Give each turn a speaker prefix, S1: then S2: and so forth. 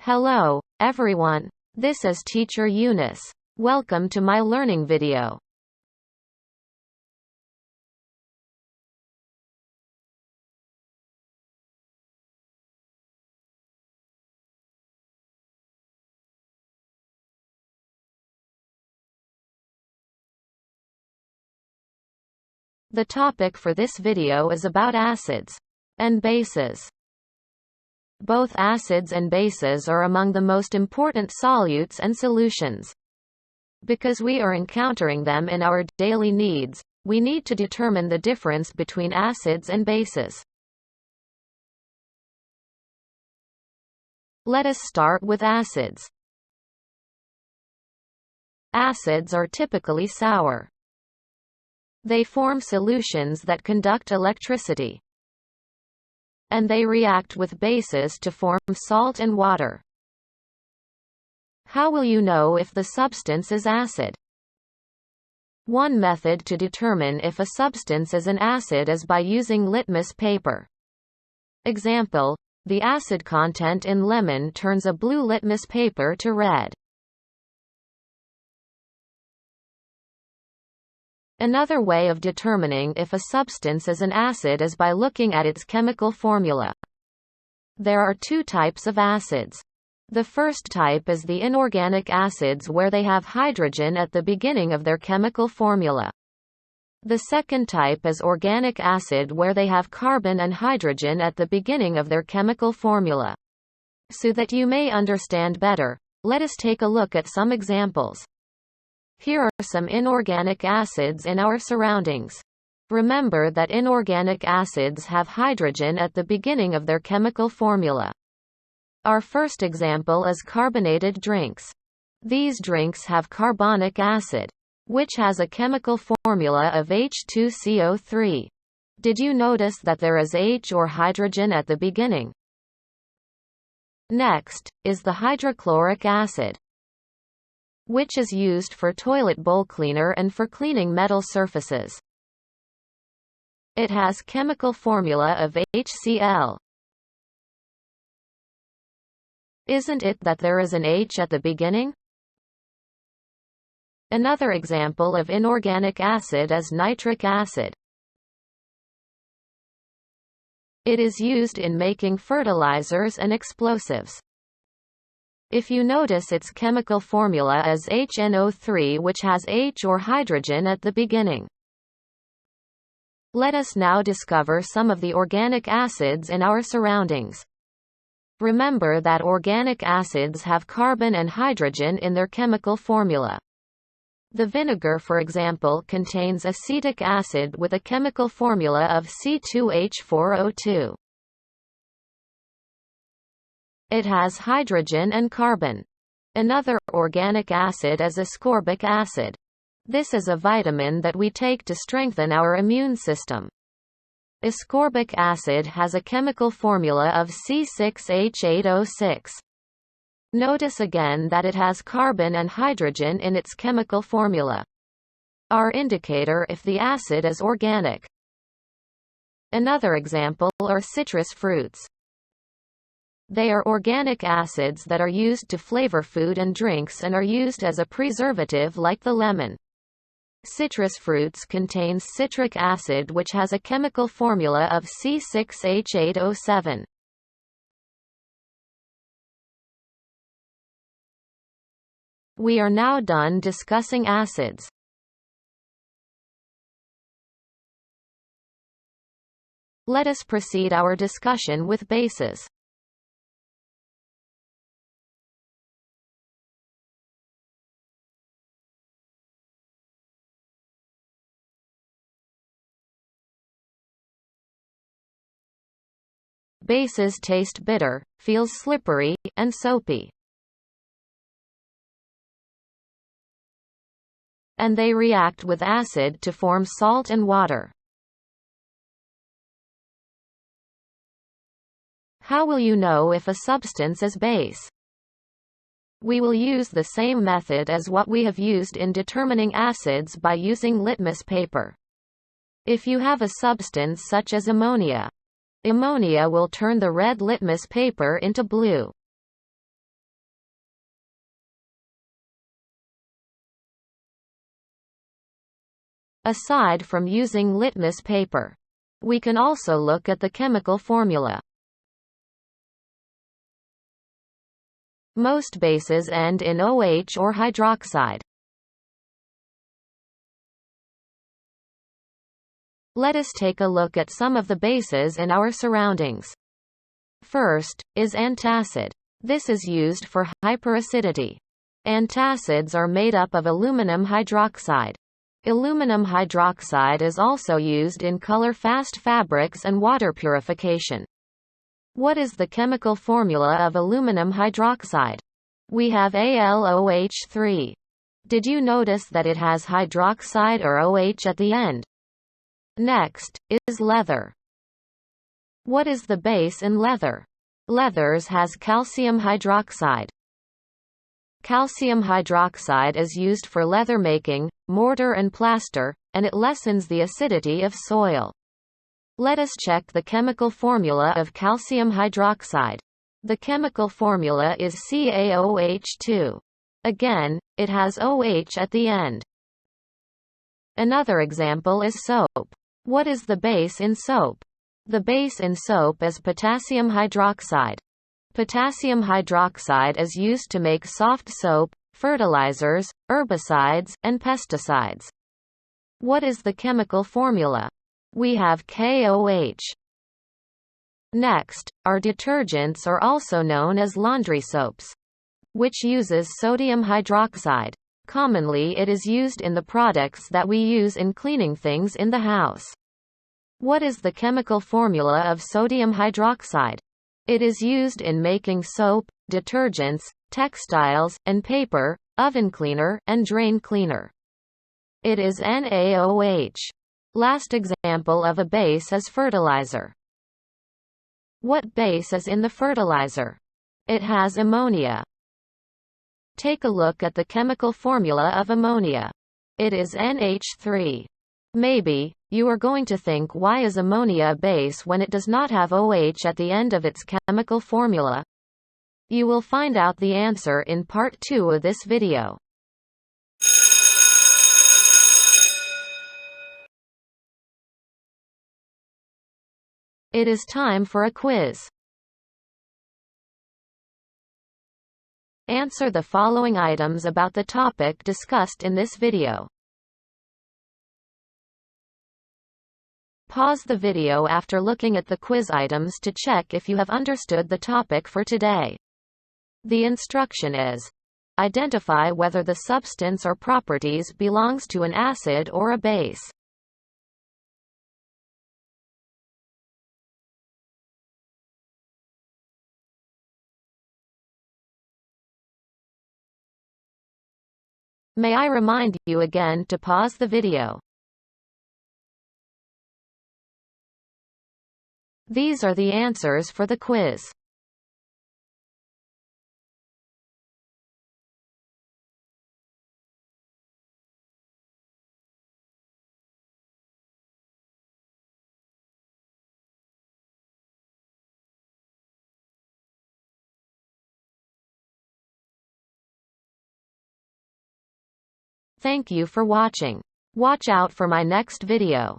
S1: Hello, everyone. This is teacher Eunice. Welcome to my learning video. The topic for this video is about acids and bases. Both acids and bases are among the most important solutes and solutions. Because we are encountering them in our daily needs, we need to determine the difference between acids and bases. Let us start with acids. Acids are typically sour. They form solutions that conduct electricity, and they react with bases to form salt and water. How will you know if the substance is acid? One method to determine if a substance is an acid is by using litmus paper. Example: the acid content in lemon turns a blue litmus paper to red. Another way of determining if a substance is an acid is by looking at its chemical formula. There are two types of acids. The first type is the inorganic acids, where they have hydrogen at the beginning of their chemical formula. The second type is organic acid, where they have carbon and hydrogen at the beginning of their chemical formula. So that you may understand better, let us take a look at some examples. Here are some inorganic acids in our surroundings. Remember that inorganic acids have hydrogen at the beginning of their chemical formula. Our first example is carbonated drinks. These drinks have carbonic acid, which has a chemical formula of H2CO3. Did you notice that there is H or hydrogen at the beginning? Next is the hydrochloric acid, which is used for toilet bowl cleaner and for cleaning metal surfaces. It has chemical formula of HCl. Isn't it that there is an H at the beginning? Another example of inorganic acid is nitric acid. It is used in making fertilizers and explosives. If you notice, its chemical formula is HNO3, which has H or hydrogen at the beginning. Let us now discover some of the organic acids in our surroundings. Remember that organic acids have carbon and hydrogen in their chemical formula. The vinegar, for example, contains acetic acid with a chemical formula of C2H4O2. It has hydrogen and carbon. Another organic acid is ascorbic acid. This is a vitamin that we take to strengthen our immune system. Ascorbic acid has a chemical formula of C6H8O6. Notice again that it has carbon and hydrogen in its chemical formula. Our indicator if the acid is organic. Another example are citrus fruits. They are organic acids that are used to flavor food and drinks and are used as a preservative like the lemon. Citrus fruits contain citric acid, which has a chemical formula of C6H8O7. We are now done discussing acids. Let us proceed our discussion with bases. Bases taste bitter, feel slippery, and soapy. And they react with acid to form salt and water. How will you know if a substance is base? We will use the same method as what we have used in determining acids by using litmus paper. If you have a substance such as ammonia, ammonia will turn the red litmus paper into blue. Aside from using litmus paper, we can also look at the chemical formula. Most bases end in OH or hydroxide. Let us take a look at some of the bases in our surroundings. First, is antacid. This is used for hyperacidity. Antacids are made up of aluminum hydroxide. Aluminum hydroxide is also used in color-fast fabrics and water purification. What is the chemical formula of aluminum hydroxide? We have AlOH3. Did you notice that it has hydroxide or OH at the end? Next, is leather. What is the base in leather? Leathers has calcium hydroxide. Calcium hydroxide is used for leather making, mortar and plaster, and it lessens the acidity of soil. Let us check the chemical formula of calcium hydroxide. The chemical formula is CaOH2. Again, it has OH at the end. Another example is soap. What is the base in soap? The base in soap is potassium hydroxide. Potassium hydroxide is used to make soft soap, fertilizers, herbicides, and pesticides. What is the chemical formula? We have KOH. Next, our detergents are also known as laundry soaps, which uses sodium hydroxide. Commonly it is used in the products that we use in cleaning things in the house. What is the chemical formula of sodium hydroxide? It is used in making soap, detergents, textiles, and paper, oven cleaner, and drain cleaner. It is NaOH. Last example of a base is fertilizer. What base is in the fertilizer? It has ammonia. Take a look at the chemical formula of ammonia. It is NH3. Maybe you are going to think, why is ammonia a base when it does not have OH at the end of its chemical formula? You will find out the answer in part 2 of this video. It is time for a quiz. Answer the following items about the topic discussed in this video. Pause the video after looking at the quiz items to check if you have understood the topic for today. The instruction is: identify whether the substance or properties belongs to an acid or a base. May I remind you again to pause the video. These are the answers for the quiz. Thank you for watching. Watch out for my next video.